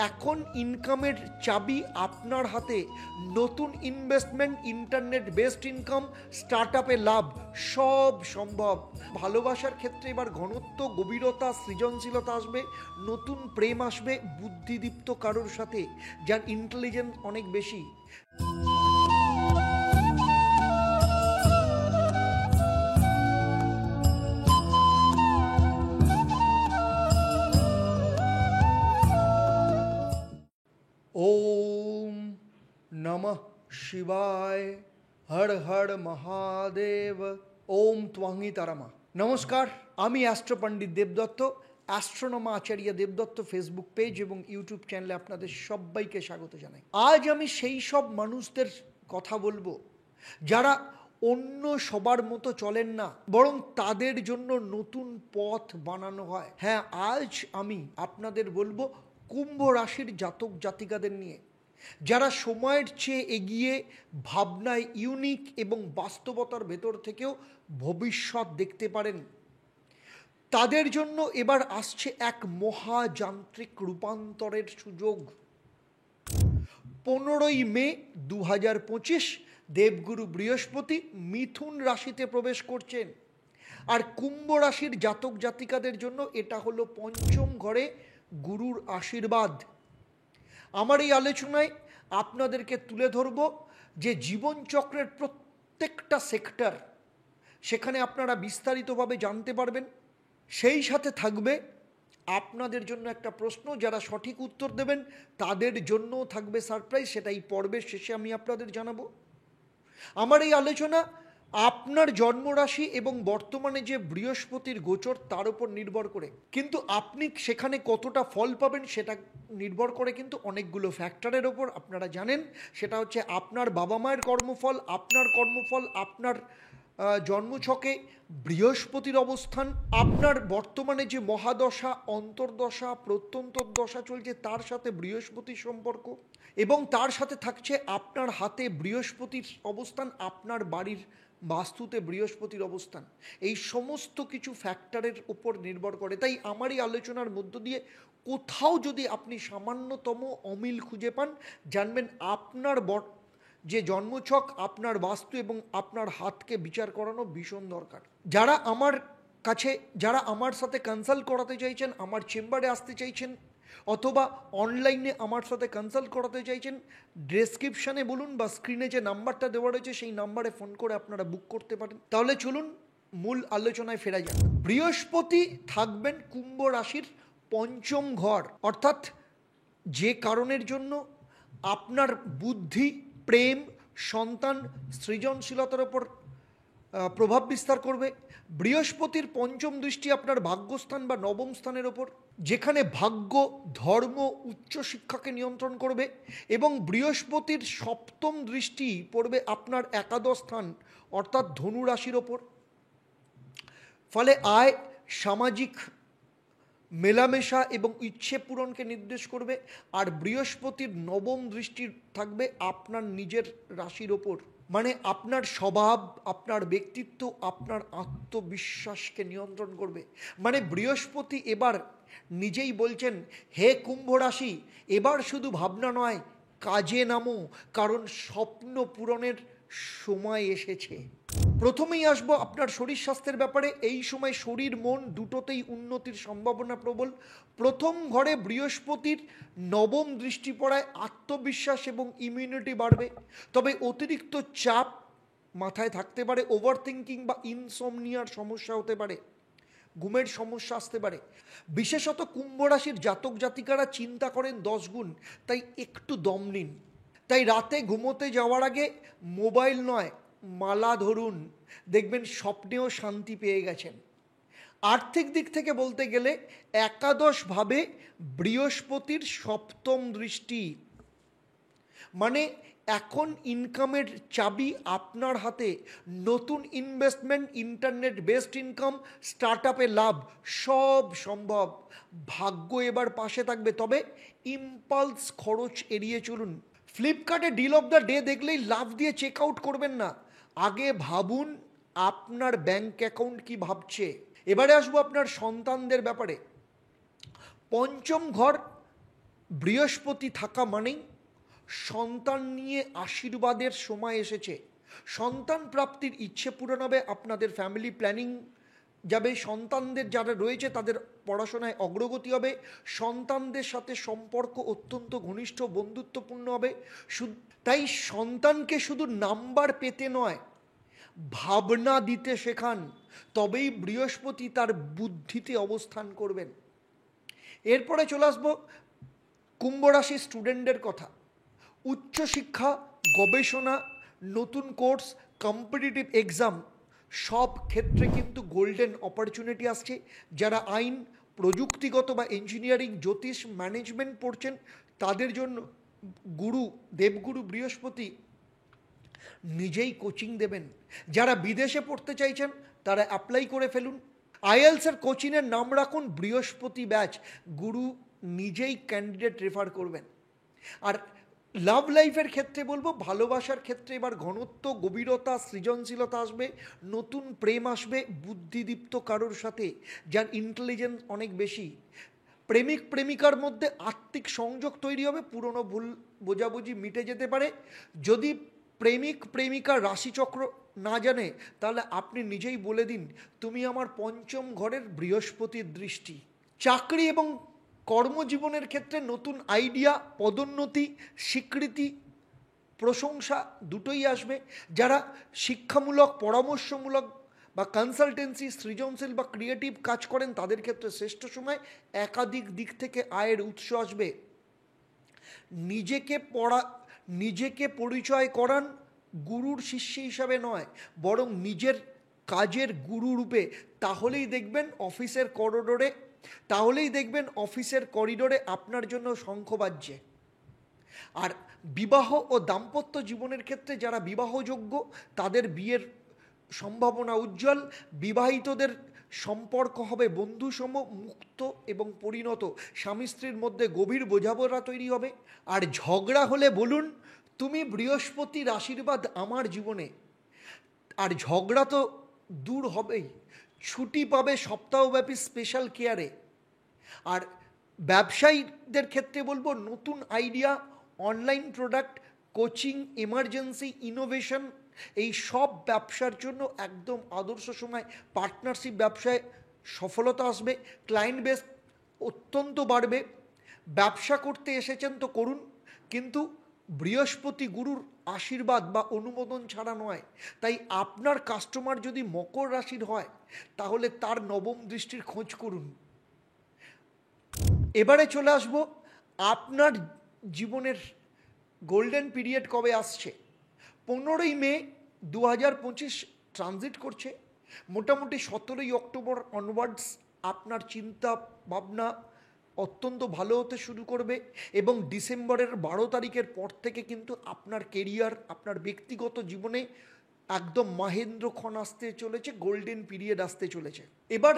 এখন ইনকামের চাবি আপনার হাতে। নতুন investment, internet based income, start আপে লাভ, সব সম্ভব। ভালোবাসার ক্ষেত্রে এবার ঘনত্ব, গভীরতা, সৃজনশীলতা আসবে, নতুন প্রেম আসবে বুদ্ধিদীপ্ত কারোর সাথে যার ইন্টেলিজেন্স অনেক বেশি। ওম নমঃ শিবায়, হর হর মহাদেব, ওম ত্বংহি তারামা। নমস্কার, আমি অ্যাস্ট্রো পণ্ডিত দেবদত্ত, অ্যাস্ট্রোনমা আচার্য দেবদত্ত ফেসবুক পেজ এবং ইউটিউব চ্যানেলে আপনাদের সবাইকে স্বাগত জানাই। আজ আমি সেই সব মানুষদের কথা বলবো যারা অন্য সবার মতো চলেন না, বরং তাদের জন্য নতুন পথ বানানো হয়। হ্যাঁ, আজ আমি আপনাদের বলবো কুম্ভ রাশির জাতক জাতিকাদের নিয়ে, যারা সময়ের চেয়ে এগিয়ে, ভাবনায় ইউনিক এবং বাস্তবতার ভেতর থেকেও ভবিষ্যৎ দেখতে পারেন। তাদের জন্য এবার আসছে এক মহাযান্ত্রিক রূপান্তরের সুযোগ। 15ই মে 2025 দেবগুরু বৃহস্পতি মিথুন রাশিতে প্রবেশ করছেন। আর কুম্ভ রাশির জাতক জাতিকাদের জন্য এটা হলো পঞ্চম ঘরে গুরুর আশীর্বাদ। আমার এই আলোচনায় আপনাদেরকে তুলে ধরব যে জীবনচক্রের প্রত্যেকটা সেক্টর, সেখানে আপনারা বিস্তারিতভাবে জানতে পারবেন। সেই সাথে থাকবে আপনাদের জন্য একটা প্রশ্ন, যারা সঠিক উত্তর দেবেন তাদের জন্যও থাকবে সারপ্রাইজ, সেটাই পর্বের শেষে আমি আপনাদের জানাবো। আমার এই আলোচনা আপনার জন্মরাশি এবং বর্তমানে যে বৃহস্পতির গোচর তার উপর নির্ভর করে, কিন্তু আপনি সেখানে কতটা ফল পাবেন সেটা নির্ভর করে কিন্তু অনেকগুলো ফ্যাক্টরের ওপর। আপনারা জানেন সেটা হচ্ছে আপনার বাবা মায়ের কর্মফল, আপনার কর্মফল, আপনার জন্মছকে বৃহস্পতির অবস্থান, আপনার বর্তমানে যে মহাদশা, অন্তর্দশা, প্রত্যন্তর দশা চলছে তার সাথে বৃহস্পতির সম্পর্ক, এবং তার সাথে থাকছে আপনার হাতে বৃহস্পতির অবস্থান, আপনার বাড়ির বাস্তুতে বৃহস্পতির অবস্থান। এই সমস্ত কিছু ফ্যাক্টরের উপর নির্ভর করে। তাই আমার এই আলোচনার মধ্য দিয়ে কোথাও যদি আপনি সামান্যতম অমিল খুঁজে পান, জানবেন আপনার যে জন্মছক, আপনার বাস্তু এবং আপনার হাতকে বিচার করানো ভীষণ দরকার। যারা আমার সাথে কনসাল্ট করাতে চাইছেন, আমার চেম্বারে আসতে চাইছেন, অথবা অনলাইনে আমার সাথে কনসাল্ট করাতে চাইছেন, ডেসক্রিপশানে বলুন বা স্ক্রিনে যে নাম্বারটা দেওয়া রয়েছে সেই নাম্বারে ফোন করে আপনারা বুক করতে পারেন। তাহলে চলুন মূল আলোচনায় ফেরা যাক। বৃহস্পতি থাকবেন কুম্ভ রাশির পঞ্চম ঘর, অর্থাৎ যে কারণের জন্য আপনার বুদ্ধি, প্রেম, সন্তান, সৃজনশীলতার ওপর প্রভাব বিস্তার করবে। বৃহস্পতির পঞ্চম দৃষ্টি আপনার ভাগ্যস্থান বা নবম স্থানের ওপর, যেখানে ভাগ্য, ধর্ম, উচ্চশিক্ষাকে নিয়ন্ত্রণ করবে। এবং বৃহস্পতির সপ্তম দৃষ্টি পড়বে আপনার একাদশ স্থান অর্থাৎ ধনু রাশির ওপর। ফলে আয়, সামাজিক মেলামেশা এবং ইচ্ছে পূরণকে নির্দেশ করবে। আর বৃহস্পতির নবম দৃষ্টি থাকবে আপনার নিজের রাশির ওপর, মানে আপনার স্বভাব, আপনার ব্যক্তিত্ব, আপনার আত্মবিশ্বাসকে নিয়ন্ত্রণ করবে। মানে বৃহস্পতি এবার নিজেই বলছেন, হে কুম্ভ রাশি, এবার শুধু ভাবনা নয়, কাজে নামো, কারণ স্বপ্ন পূরণের সময় এসেছে। প্রথমেই আসবো আপনার শরীর স্বাস্থ্যের ব্যাপারে। এই সময় শরীর মন দুটোতেই উন্নতির সম্ভাবনা প্রবল। প্রথম ঘরে বৃহস্পতির নবম দৃষ্টি পড়ায় আত্মবিশ্বাস এবং ইমিউনিটি বাড়বে। তবে অতিরিক্ত চাপ মাথায় থাকতে পারে, ওভার থিঙ্কিং বা ইনসমনিয়ার সমস্যা হতে পারে, ঘুমের সমস্যা আসতে পারে। বিশেষত কুম্ভ রাশির জাতক জাতিকারা চিন্তা করেন 10 গুণ, তাই একটু দম নিন। তাই রাতে ঘুমোতে যাওয়ার আগে মোবাইল নয়, মালা ধরুন, দেখবেন স্বপ্নেও শান্তি পেয়ে গেছেন। আর্থিক দিক থেকে বলতে গেলে একাদশভাবে বৃহস্পতির সপ্তম দৃষ্টি, মানে এখন ইনকামের চাবি আপনার হাতে। নতুন investment, internet based income, start আপে লাভ, সব সম্ভব। ভাগ্য এবার পাশে থাকবে, তবে ইম্পালস খরচ এড়িয়ে চলুন। ফ্লিপকার্টে ডিল অফ দ্য ডে দেখলেই লাভ দিয়ে চেক আউট করবেন না, আগে ভাবুন আপনার ব্যাংক অ্যাকাউন্ট কি ভাবছে। এবারে আসবো আপনার সন্তানদের ব্যাপারে। পঞ্চম ঘর বৃহস্পতি থাকা মানেই সন্তান নিয়ে আশীর্বাদের সময় এসেছে। সন্তান প্রাপ্তির ইচ্ছে পূরণ হবে, আপনাদের ফ্যামিলি প্ল্যানিং যাবে, সন্তানদের যারা রয়েছে তাদের পড়াশোনায় অগ্রগতি হবে, সন্তানদের সাথে সম্পর্ক অত্যন্ত ঘনিষ্ঠ বন্ধুত্বপূর্ণ হবে। তাই সন্তানকে শুধু নাম্বার পেতে নয়, ভাবনা দিতে শেখান, তবেই বৃহস্পতি তার বুদ্ধিতে অবস্থান করবেন। এরপরে চলে আসবো কুম্ভ রাশির স্টুডেন্টদের কথা। উচ্চশিক্ষা, গবেষণা, নতুন কোর্স, কম্পিটিটিভ এক্সাম সব ক্ষেত্রে কিন্তু গোল্ডেন অপরচুনিটি আসছে। যারা আইন, প্রযুক্তিগত বা ইঞ্জিনিয়ারিং, জ্যোতিষ, ম্যানেজমেন্ট পড়ছেন তাদের জন্য দেবগুরু বৃহস্পতি নিজেই কোচিং দেবেন। যারা বিদেশে পড়তে চাইছেন তারা অ্যাপ্লাই করে ফেলুন। আইএলসের কোচিংয়ের নাম রাখুন বৃহস্পতি ব্যাচ, গুরু নিজেই ক্যান্ডিডেট রেফার করবেন। আর লাভ লাইফের ক্ষেত্রে বলবো, ভালোবাসার ক্ষেত্রে এবার ঘনত্ব, গভীরতা, সৃজনশীলতা আসবে, নতুন প্রেম আসবে বুদ্ধিদীপ্ত কারোর সাথে যার ইন্টেলিজেন্স অনেক বেশি। প্রেমিক প্রেমিকার মধ্যে আত্মিক সংযোগ তৈরি হবে, পুরনো ভুল বোঝাবুঝি মিটে যেতে পারে। যদি প্রেমিক প্রেমিকার রাশিচক্র না জানে তাহলে আপনি নিজেই বলে দিন, তুমি আমার পঞ্চম ঘরের বৃহস্পতির দৃষ্টি। চাকরি এবং কর্মজীবনের ক্ষেত্রে নতুন আইডিয়া, পদোন্নতি, স্বীকৃতি, প্রশংসা দুটোই আসবে। যারা শিক্ষামূলক, পরামর্শমূলক বা কনসালটেন্সি, সৃজনশীল বা ক্রিয়েটিভ কাজ করেন তাদের ক্ষেত্রে শ্রেষ্ঠ সময়। একাধিক দিক থেকে আয়ের উৎস আসবে। নিজেকে পরিচয় করান গুরুর শিষ্য হিসাবে নয়, বরং নিজের কাজের গুরু রূপে। তাহলেই দেখবেন অফিসের করিডোরে আপনার জন্য শঙ্খ বাজছে। আর বিবাহ ও দাম্পত্য জীবনের ক্ষেত্রে যারা বিবাহযোগ্য তাদের বিয়ের সম্ভাবনা উজ্জ্বল। বিবাহিতদের সম্পর্ক হবে বন্ধুসম, মুক্ত এবং পরিণত। স্বামী স্ত্রীর মধ্যে গভীর বোঝাপড়া তৈরি হবে। আর ঝগড়া হলে বলুন, তুমি বৃহস্পতির আশীর্বাদ আমার জীবনে। আর ঝগড়া তো দূর হবেই, ছুটি পাবে সপ্তাহব্যাপী স্পেশাল কেয়ারে। আর ব্যবসায়ীদের ক্ষেত্রে বলবো, নতুন idea, online product, coaching, emergency, innovation এই সব ব্যবসার জন্য একদম আদর্শ সময়। পার্টনারশিপ ব্যবসায় সফলতা আসবে, ক্লায়েন্ট বেস অত্যন্ত বাড়বে। ব্যবসা করতে এসেছেন তো করুন, কিন্তু বৃহস্পতি গুরুর আশীর্বাদ বা অনুমোদন ছাড়া নয়। তাই আপনার কাস্টমার যদি মকর রাশির হয় তাহলে তার নবম দৃষ্টির খোঁজ করুন। এবারে চলে আসব আপনার জীবনের গোল্ডেন পিরিয়ড কবে আসছে। 15ই মে 2025 ট্রানজিট করছে। মোটামুটি 17ই অক্টোবর অনওয়ার্ডস আপনার চিন্তা ভাবনা অত্যন্ত ভালো হতে শুরু করবে এবং ডিসেম্বরের 12 তারিখের পর থেকে কিন্তু আপনার কেরিয়ার, আপনার ব্যক্তিগত জীবনে একদম মাহেন্দ্রক্ষণ আসতে চলেছে, গোল্ডেন পিরিয়ড আসতে চলেছে। এবার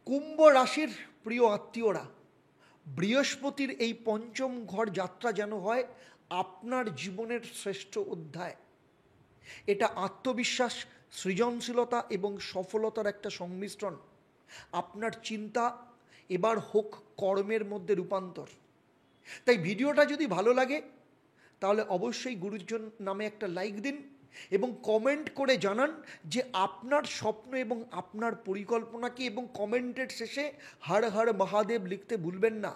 কুম্ভ রাশির প্রিয় আত্মীয়রা, বৃহস্পতির এই পঞ্চম ঘর যাত্রা যেন হয় আপনার জীবনের শ্রেষ্ঠ অধ্যায়। এটা আত্মবিশ্বাস, সৃজনশীলতা এবং সফলতার একটা সংমিশ্রণ। আপনার চিন্তা এবার হোক কর্মের মধ্যে রূপান্তর। তাই ভিডিওটা যদি ভালো লাগে তাহলে অবশ্যই গুরুজন নামে একটা লাইক দিন এবং কমেন্ট করে জানান যে আপনার স্বপ্ন এবং আপনার পরিকল্পনা কি, এবং কমেন্টের শেষে হর হর মহাদেব লিখতে ভুলবেন না।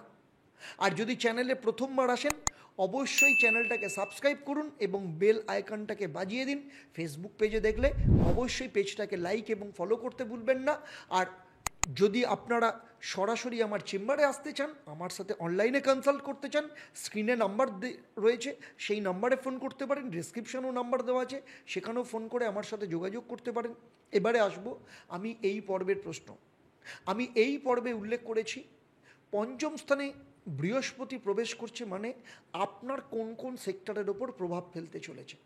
আর যদি চ্যানেলে প্রথমবার আসেন অবশ্যই চ্যানেলটাকে সাবস্ক্রাইব করুন এবং বেল আইকনটাকে বাজিয়ে দিন। ফেসবুক পেজে দেখলে অবশ্যই পেজটাকে লাইক এবং ফলো করতে ভুলবেন না। আর যদি আপনারা সরাসরি আমার চেম্বারে আসতে চান, আমার সাথে অনলাইনে কনসাল্ট করতে চান, স্ক্রিনে নাম্বার রয়েছে, সেই নাম্বারে ফোন করতে পারেন। ডিসক্রিপশনেও নাম্বার দেওয়া আছে, সেখানেও ফোন করে আমার সাথে যোগাযোগ করতে পারেন। এবারে আসবো আমি এই পর্বের প্রশ্ন। আমি এই পর্বে উল্লেখ করেছি পঞ্চম স্থানে বৃহস্পতি প্রবেশ করছে মানে আপনার কোন কোন সেক্টরের ওপর প্রভাব ফেলতে চলেছে।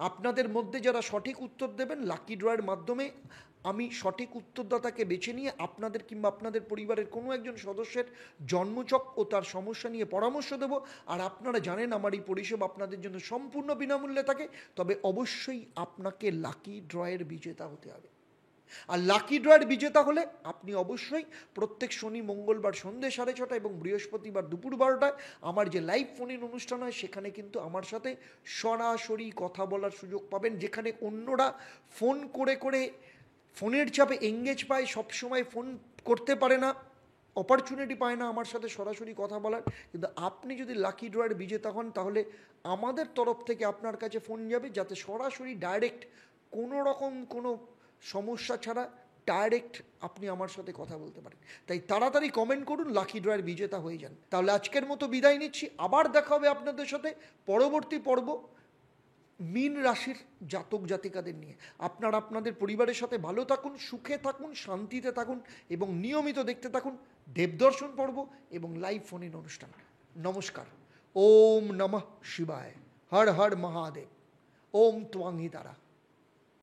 আপনাদের মধ্যে যারা সঠিক উত্তর দেবেন, লাকি ড্রয়ের মাধ্যমে আমি সঠিক উত্তরদাতাকে বেছে নিয়ে আপনাদের কিংবা আপনাদের পরিবারের কোনো একজন সদস্যের জন্মছক ও তার সমস্যা নিয়ে পরামর্শ দেব। আর আপনারা জানেন আমার এই পরিষেবা আপনাদের জন্য সম্পূর্ণ বিনামূল্যে থাকে, তবে অবশ্যই আপনাকে লাকি ড্রয়ের বিজেতা হতে হবে। আর লাকি ড্রয়ের বিজেতা হলে আপনি অবশ্যই প্রত্যেক শনি মঙ্গলবার সন্ধ্যে 6:30 এবং বৃহস্পতিবার দুপুর 12টায় আমার যে লাইভ ফোন ইন অনুষ্ঠান হয় সেখানে কিন্তু আমার সাথে সরাসরি কথা বলার সুযোগ পাবেন, যেখানে অন্যরা ফোন করে করে ফোনের চাপে এঙ্গেজ পায়, সবসময় ফোন করতে পারে না, অপরচুনিটি পায় না আমার সাথে সরাসরি কথা বলার। কিন্তু আপনি যদি লাকি ড্রয়ের বিজেতা হন তাহলে আমাদের তরফ থেকে আপনার কাছে ফোন যাবে, যাতে সরাসরি ডাইরেক্ট কোনো রকম কোনো সমস্যা ছাড়া ডাইরেক্ট আপনি আমার সাথে কথা বলতে পারেন। তাই তাড়াতাড়ি কমেন্ট করুন, লাকি ড্রয়ের বিজেতা হয়ে যান। তাহলে আজকের মতো বিদায় নিচ্ছি, আবার দেখা হবে আপনাদের সাথে পরবর্তী পর্ব মীন রাশির জাতক জাতিকাদের নিয়ে। আপনারা আপনাদের পরিবারের সাথে ভালো থাকুন, সুখে থাকুন, শান্তিতে থাকুন এবং নিয়মিত দেখতে থাকুন দেবদর্শন পর্ব এবং লাইভ ফোন ইন অনুষ্ঠান। নমস্কার। ওম নমঃ শিবায়। হর হর মহাদেব। ওম ত্বাংহি তারা।